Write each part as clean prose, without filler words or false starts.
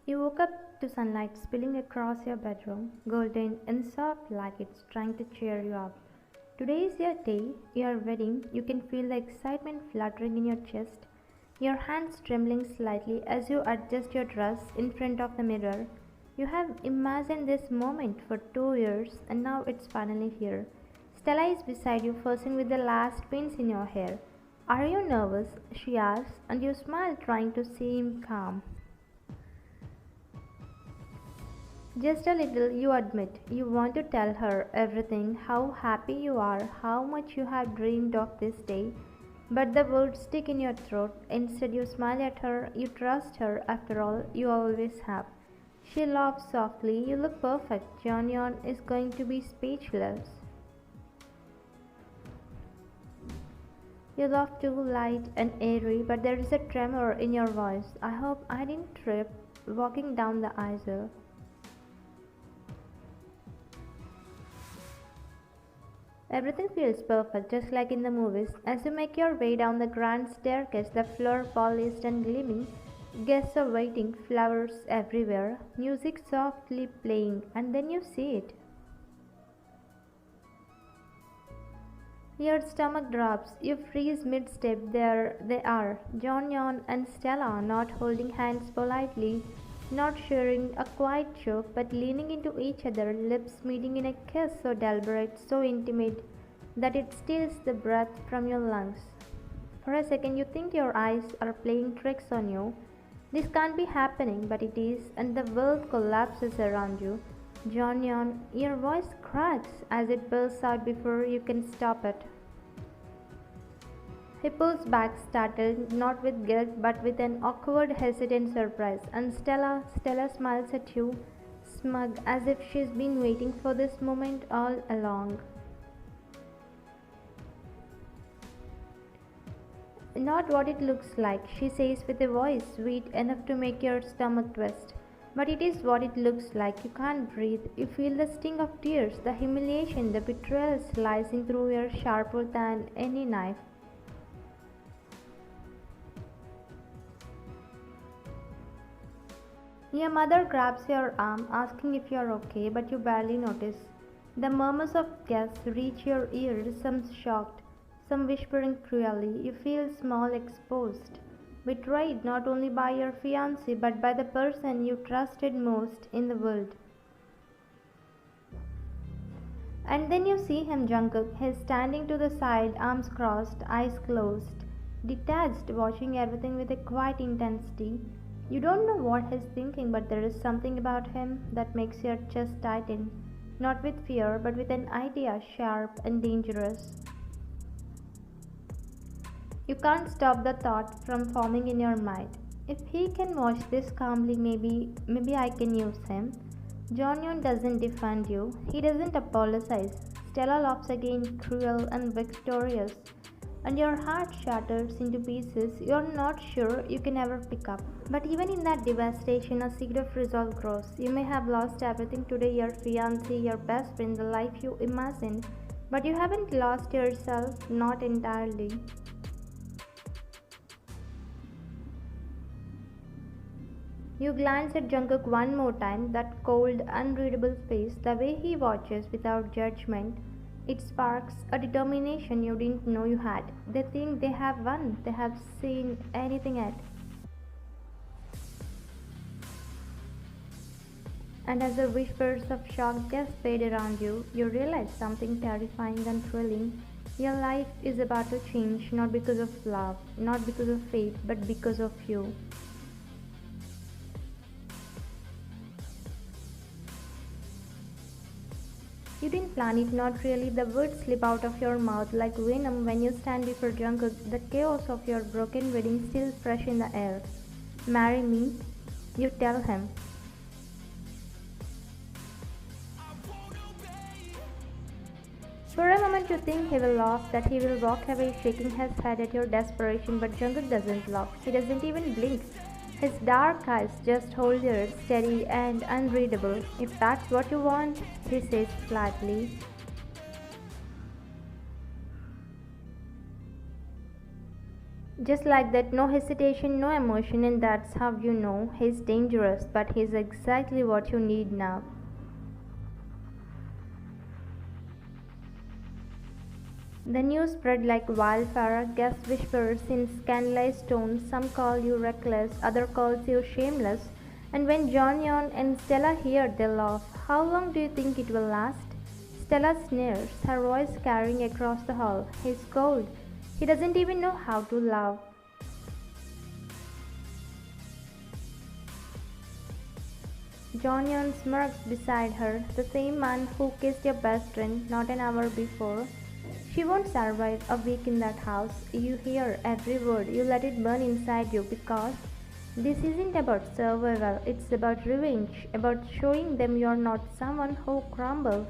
You woke up to sunlight spilling across your bedroom, golden and soft like it's trying to cheer you up. Today is your day, your wedding. You can feel the excitement fluttering in your chest, your hands trembling slightly as you adjust your dress in front of the mirror. You have imagined this moment for 2 years and now it's finally here. Stella is beside you, fussing with the last pins in your hair. Are you nervous? She asks, and you smile, trying to seem calm. Just a little, you admit. You want to tell her everything, how happy you are, how much you have dreamed of this day. But the words stick in your throat. Instead, you smile at her. You trust her, after all, you always have. She laughs softly. You look perfect. Jonyon is going to be speechless. You laugh too light and airy, but there is a tremor in your voice. I hope I didn't trip walking down the aisle. Everything feels perfect, just like in the movies. As you make your way down the grand staircase, the floor polished and gleaming, guests are waiting, flowers everywhere, music softly playing, and then you see it. Your stomach drops, you freeze mid-step. There they are, Jonyon and Stella, not holding hands politely, not sharing a quiet joke, but leaning into each other, lips meeting in a kiss so deliberate, so intimate, that it steals the breath from your lungs. For a second, you think your eyes are playing tricks on you. This can't be happening, but it is, and the world collapses around you. Jonyon, your voice cracks as it bursts out before you can stop it. He pulls back, startled, not with guilt but with an awkward, hesitant surprise. And Stella smiles at you, smug, as if she's been waiting for this moment all along. Not what it looks like, she says with a voice sweet enough to make your stomach twist. But it is what it looks like. You can't breathe. You feel the sting of tears, the humiliation, the betrayal slicing through you sharper than any knife. Your mother grabs your arm, asking if you are okay, but you barely notice. The murmurs of guests reach your ears, some shocked, some whispering cruelly. You feel small, exposed, betrayed not only by your fiance but by the person you trusted most in the world. And then you see him, Jungkook. He's standing to the side, arms crossed, eyes closed, detached, watching everything with a quiet intensity. You don't know what he's thinking, but there is something about him that makes your chest tighten, not with fear, but with an idea, sharp and dangerous. You can't stop the thought from forming in your mind. If he can watch this calmly, maybe I can use him. Jonyon doesn't defend you. He doesn't apologize. Stella laughs again, cruel and victorious, and your heart shatters into pieces you're not sure you can ever pick up. But even in that devastation, a seed of resolve grows. You may have lost everything today, your fiancé, your best friend, the life you imagined, but you haven't lost yourself, not entirely. You glance at Jungkook one more time, that cold, unreadable face, the way he watches without judgment. It sparks a determination you didn't know you had. They think they have won, they have seen anything yet. And as the whispers of shock just fade around you, you realize something terrifying and thrilling. Your life is about to change, not because of love, not because of fate, but because of you. You didn't plan it, not really. The words slip out of your mouth like venom when you stand before Jungkook, the chaos of your broken wedding still fresh in the air. Marry me, you tell him. For a moment you think he will laugh, that he will walk away shaking his head at your desperation, but Jungkook doesn't laugh. He doesn't even blink. His dark eyes just hold yours, steady and unreadable. If that's what you want, he says flatly. Just like that, no hesitation, no emotion, and that's how you know he's dangerous, but he's exactly what you need now. The news spread like wildfire, guest whispers in scandalized tones. Some call you reckless, other calls you shameless. And when Jonyon and Stella hear, they laugh. How long do you think it will last? Stella sneers, her voice carrying across the hall. He's cold. He doesn't even know how to love. Jonyon smirks beside her, the same man who kissed your best friend not an hour before. She won't survive a week in that house. You hear every word, you let it burn inside you because this isn't about survival, it's about revenge, about showing them you're not someone who crumbles.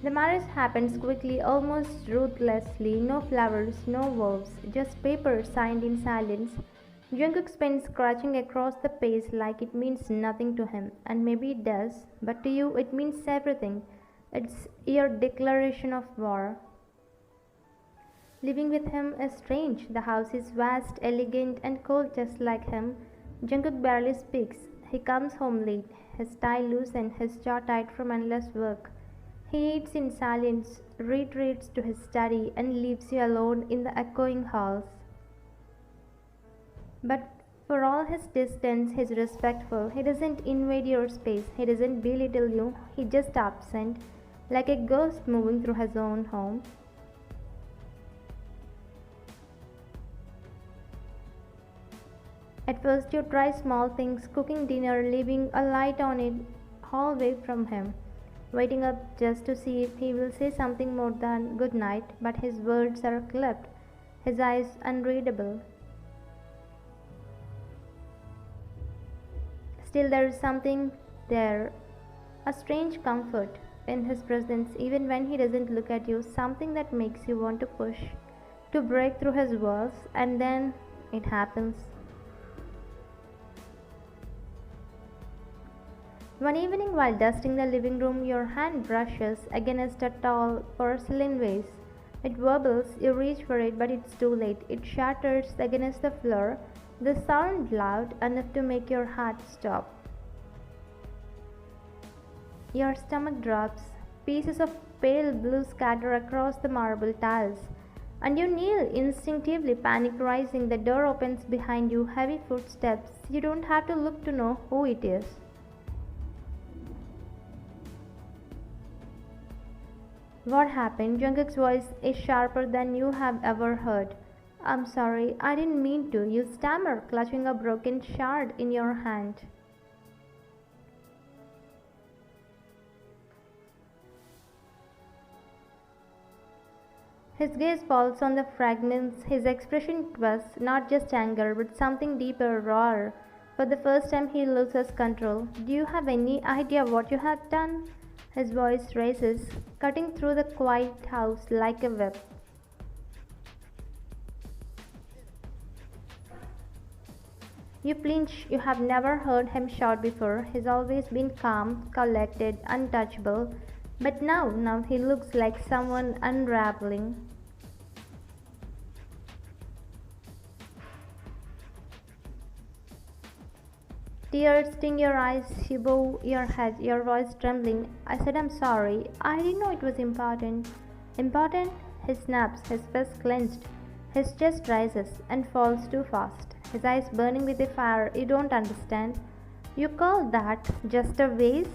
The marriage happens quickly, almost ruthlessly. No flowers, no vows, just paper signed in silence. Jungkook spends scratching across the page like it means nothing to him, and maybe it does, but to you it means everything. It's your declaration of war. Living with him is strange. The house is vast, elegant, and cold just like him. Jungkook barely speaks. He comes home late, his tie loose and his jaw tight from endless work. He eats in silence, retreats to his study, and leaves you alone in the echoing halls. But for all his distance, he's respectful. He doesn't invade your space. He doesn't belittle you. He's just absent, like a ghost moving through his own home. At first, you try small things, cooking dinner, leaving a light on it, hallway from him, waiting up just to see if he will say something more than good night, but his words are clipped, his eyes unreadable. Still, there is something there, a strange comfort in his presence, even when he doesn't look at you, something that makes you want to push, to break through his walls, and then it happens. One evening, while dusting the living room, your hand brushes against a tall porcelain vase. It wobbles, you reach for it, but it's too late. It shatters against the floor, the sound loud enough to make your heart stop. Your stomach drops, pieces of pale blue scatter across the marble tiles, and you kneel instinctively, panic rising. The door opens behind you, heavy footsteps. You don't have to look to know who it is. What happened? Jungkook's voice is sharper than you have ever heard. I'm sorry, I didn't mean to. You stammer, clutching a broken shard in your hand. His gaze falls on the fragments, his expression twists, not just anger, but something deeper, rawer. For the first time, he loses control. Do you have any idea what you have done? His voice raises, cutting through the quiet house like a whip. You flinch. You have never heard him shout before. He's always been calm, collected, untouchable. But now he looks like someone unraveling. Tears sting your eyes, you bow your head, your voice trembling. I said I'm sorry. I didn't know it was important. Important? He snaps, his fist clenched. His chest rises and falls too fast, his eyes burning with a fire you don't understand. You call that just a vase?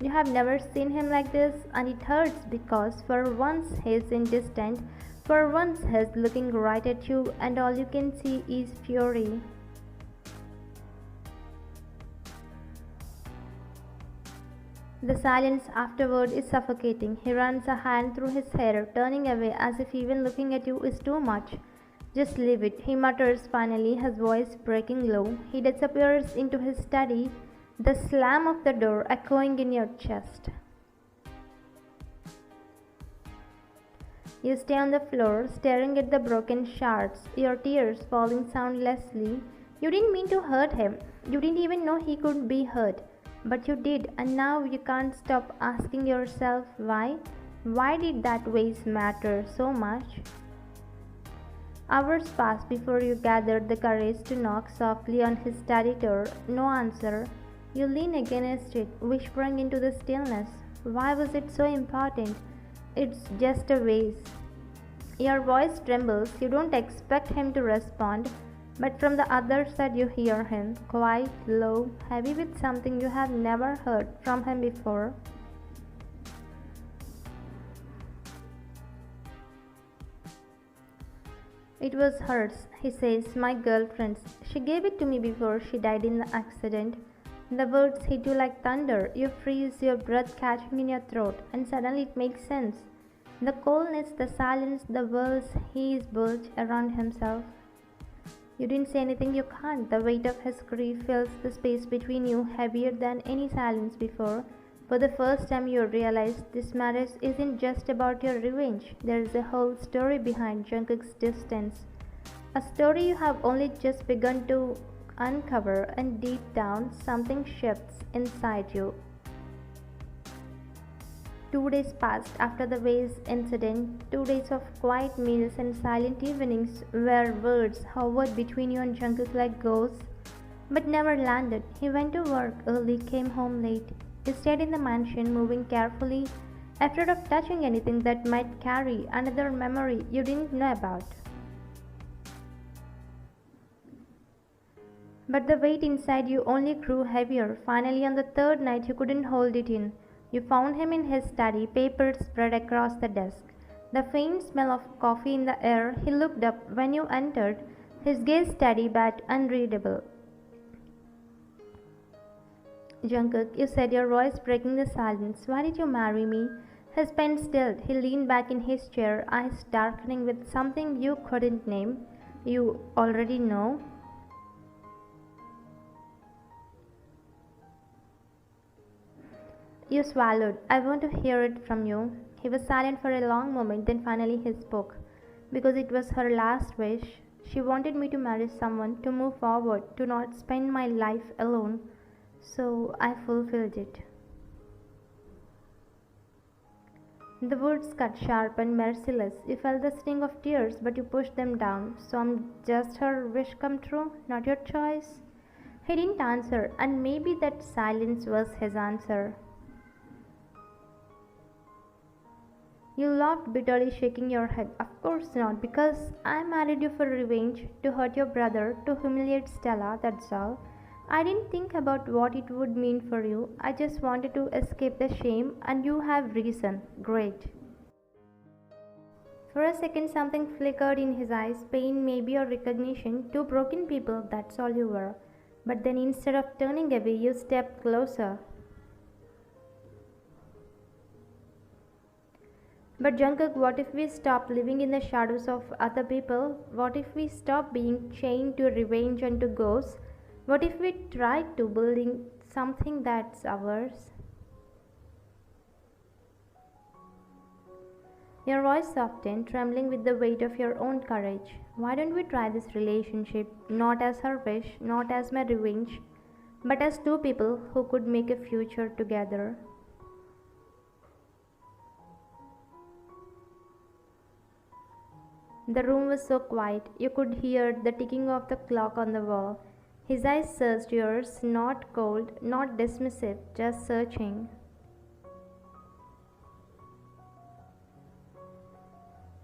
You have never seen him like this, and it hurts because for once he's indistant, for once he's looking right at you, and all you can see is fury. The silence afterward is suffocating. He runs a hand through his hair, turning away as if even looking at you is too much. Just leave it, he mutters finally, his voice breaking low. He disappears into his study, the slam of the door echoing in your chest. You stay on the floor, staring at the broken shards, your tears falling soundlessly. You didn't mean to hurt him. You didn't even know he could be hurt. But you did, and now you can't stop asking yourself why. Why did that vase matter so much? Hours passed before you gathered the courage to knock softly on his study door. No answer. You lean against it, whispering into the stillness. Why was it so important? It's just a vase. Your voice trembles. You don't expect him to respond, but from the other side you hear him, quiet, low, heavy with something you have never heard from him before. It was hers, he says, my girlfriend's. She gave it to me before she died in the accident. The words hit you like thunder. You freeze, your breath catching in your throat, and suddenly it makes sense. The coldness, the silence, the words he is built around himself. You didn't say anything, you can't. The weight of his grief fills the space between you, heavier than any silence before. For the first time, you realize this marriage isn't just about your revenge. There is a whole story behind Jungkook's distance. A story you have only just begun to uncover, and deep down, something shifts inside you. 2 days passed after the vase incident, 2 days of quiet meals and silent evenings where words hovered between you and Jungkook like ghosts, but never landed. He went to work early, came home late. He stayed in the mansion, moving carefully, afraid of touching anything that might carry another memory you didn't know about. But the weight inside you only grew heavier. Finally, on the third night, you couldn't hold it in. You found him in his study, papers spread across the desk. The faint smell of coffee in the air. He looked up when you entered, his gaze steady but unreadable. Jungkook, you said, your voice breaking the silence. Why did you marry me? His pen stilled. He leaned back in his chair, eyes darkening with something you couldn't name. You already know. You swallowed. I want to hear it from you. He was silent for a long moment, then finally he spoke. Because it was her last wish. She wanted me to marry someone, to move forward, to not spend my life alone. So I fulfilled it. The words cut sharp and merciless. You felt the sting of tears, but you pushed them down. So I'm just her wish come true, not your choice? He didn't answer, and maybe that silence was his answer. You laughed bitterly, shaking your head. Of course not, because I married you for revenge, to hurt your brother, to humiliate Stella, that's all. I didn't think about what it would mean for you. I just wanted to escape the shame, and you have reason. Great. For a second, something flickered in his eyes, pain maybe or recognition. Two broken people, that's all you were. But then instead of turning away, you stepped closer. But Jungkook, what if we stop living in the shadows of other people? What if we stop being chained to revenge and to ghosts? What if we try to building something that's ours? Your voice softened, trembling with the weight of your own courage. Why don't we try this relationship, not as her wish, not as my revenge, but as two people who could make a future together? The room was so quiet, you could hear the ticking of the clock on the wall. His eyes searched yours, not cold, not dismissive, just searching.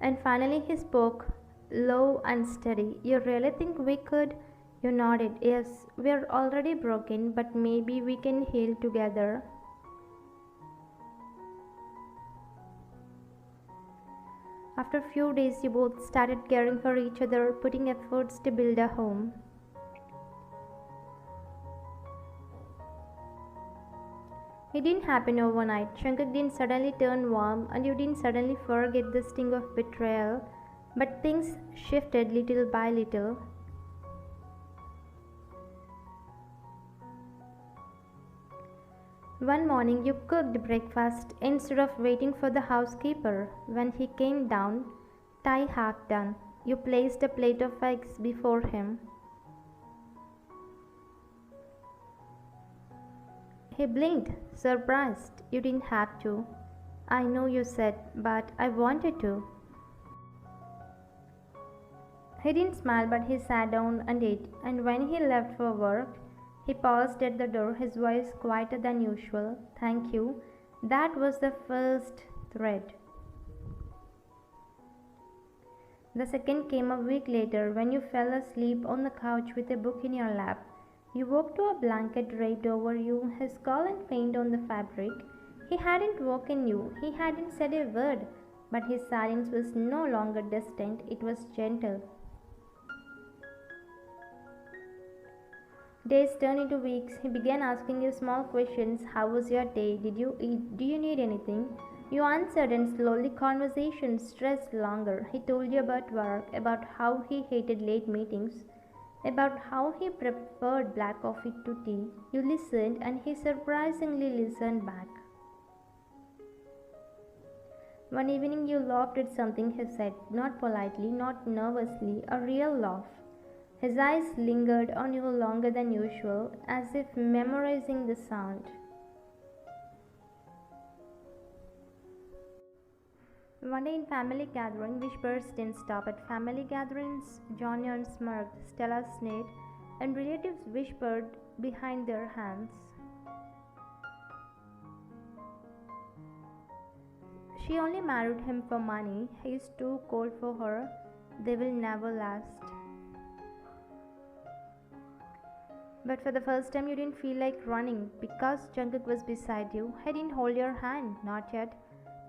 And finally he spoke, low and steady. You really think we could? You nodded. Yes, we're already broken, but maybe we can heal together. After a few days, you both started caring for each other, putting efforts to build a home. It didn't happen overnight. Jungkook didn't suddenly turn warm, and you didn't suddenly forget the sting of betrayal, but things shifted little by little. One morning you cooked breakfast instead of waiting for the housekeeper. When he came down, tie half done, you placed a plate of eggs before him. He blinked, surprised. You didn't have to. I know you said, but I wanted to. He didn't smile, but he sat down and ate, and when he left for work, he paused at the door, his voice quieter than usual. Thank you. That was the first thread. The second came a week later when you fell asleep on the couch with a book in your lap. You woke to a blanket draped over you, his skull and faint on the fabric. He hadn't woken you, he hadn't said a word, but his silence was no longer distant, it was gentle. Days turned into weeks. He began asking you small questions. How was your day? Did you eat? Do you need anything? You answered, and slowly conversation stretched longer. He told you about work, about how he hated late meetings, about how he preferred black coffee to tea. You listened, and he surprisingly listened back. One evening you laughed at something he said, not politely, not nervously, a real laugh. His eyes lingered on you longer than usual, as if memorizing the sound. One day in family gathering, whispers didn't stop. At family gatherings, Johnny smirked, Stella sneered, and relatives whispered behind their hands. She only married him for money. He's too cold for her. They will never last. But for the first time, you didn't feel like running because Jungkook was beside you. He didn't hold your hand, not yet.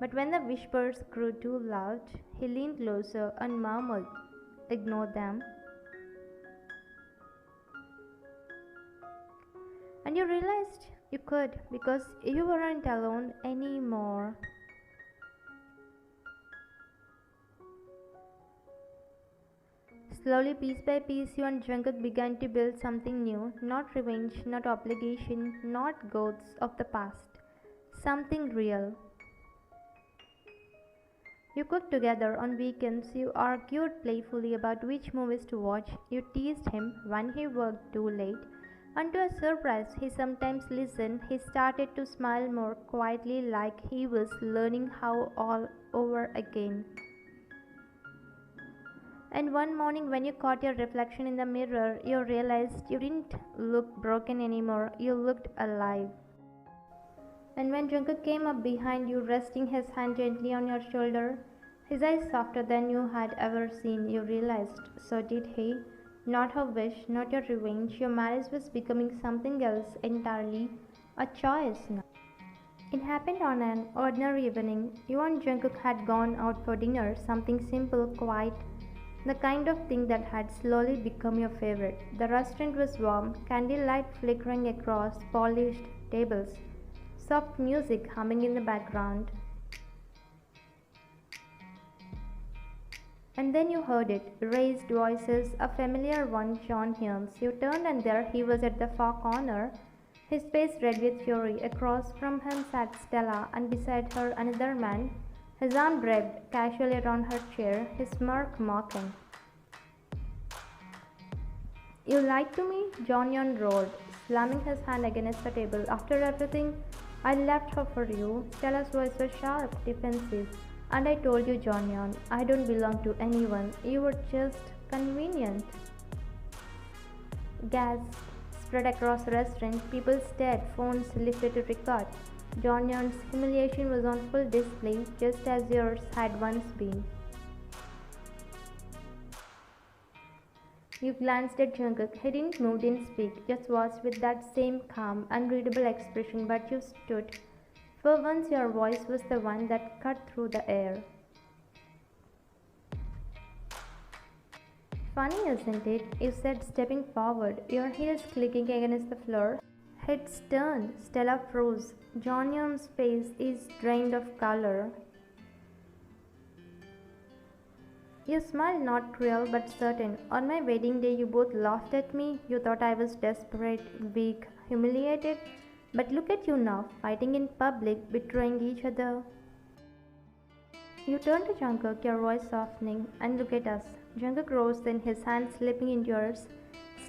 But when the whispers grew too loud, he leaned closer and murmured, Ignore them. And you realized you could because you weren't alone anymore. Slowly, piece by piece, you and Jungkook began to build something new. Not revenge, not obligation, not ghosts of the past. Something real. You cooked together on weekends, you argued playfully about which movies to watch, you teased him when he worked too late. And to a surprise, he sometimes listened, he started to smile more quietly like he was learning how all over again. And one morning, when you caught your reflection in the mirror, you realized you didn't look broken anymore, you looked alive. And when Jungkook came up behind you, resting his hand gently on your shoulder, his eyes softer than you had ever seen, you realized, so did he. Not her wish, not your revenge, your marriage was becoming something else entirely, a choice now. It happened on an ordinary evening. You and Jungkook had gone out for dinner, something simple, quiet, the kind of thing that had slowly become your favorite. The restaurant was warm, candlelight flickering across polished tables, soft music humming in the background. And then you heard it, raised voices, a familiar one, John Humes. You turned and there he was at the far corner, his face red with fury. Across from him sat Stella, and beside her another man, his arm draped casually around her chair, his smirk mocking. You lied to me? John roared, slamming his hand against the table. After everything, I left her for you. Stella's voice was sharp, defensive. And I told you, John, I don't belong to anyone. You were just convenient. Gas spread across the restaurant. People stared, phones lifted to record. John's humiliation was on full display, just as yours had once been. You glanced at Jungkook. He didn't move, didn't speak, just watched with that same calm, unreadable expression, but you stood. For once your voice was the one that cut through the air. Funny, isn't it? You said, stepping forward, your heels clicking against the floor. Heads turned. Stella froze. John's face is drained of color. You smiled, not cruel but certain. On my wedding day, you both laughed at me. You thought I was desperate, weak, humiliated. But look at you now, fighting in public, betraying each other. You turned to Jungkook, your voice softening, and look at us. Jungkook rose, then his hand slipping into yours.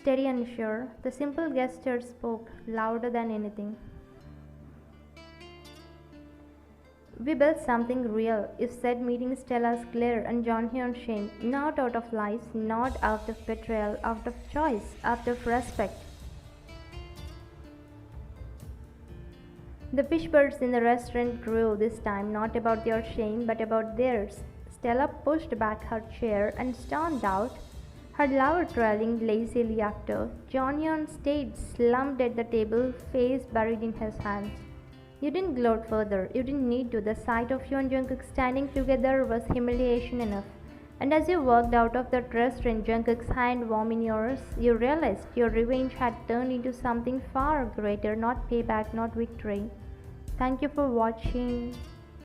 Steady and sure, the simple gesture spoke louder than anything. We built something real. You said meetings tell us clear and Jonhyun shame, not out of lies, not out of betrayal, out of choice, out of respect. The fishbirds in the restaurant grew this time, not about your shame, but about theirs. Stella pushed back her chair and stormed out, her lover trailing lazily after. Jonyon stayed slumped at the table, face buried in his hands. You didn't gloat further. You didn't need to. The sight of you and Jungkook standing together was humiliation enough. And as you walked out of the restaurant, Jungkook's hand warm in yours, you realized your revenge had turned into something far greater, not payback, not victory. Thank you for watching.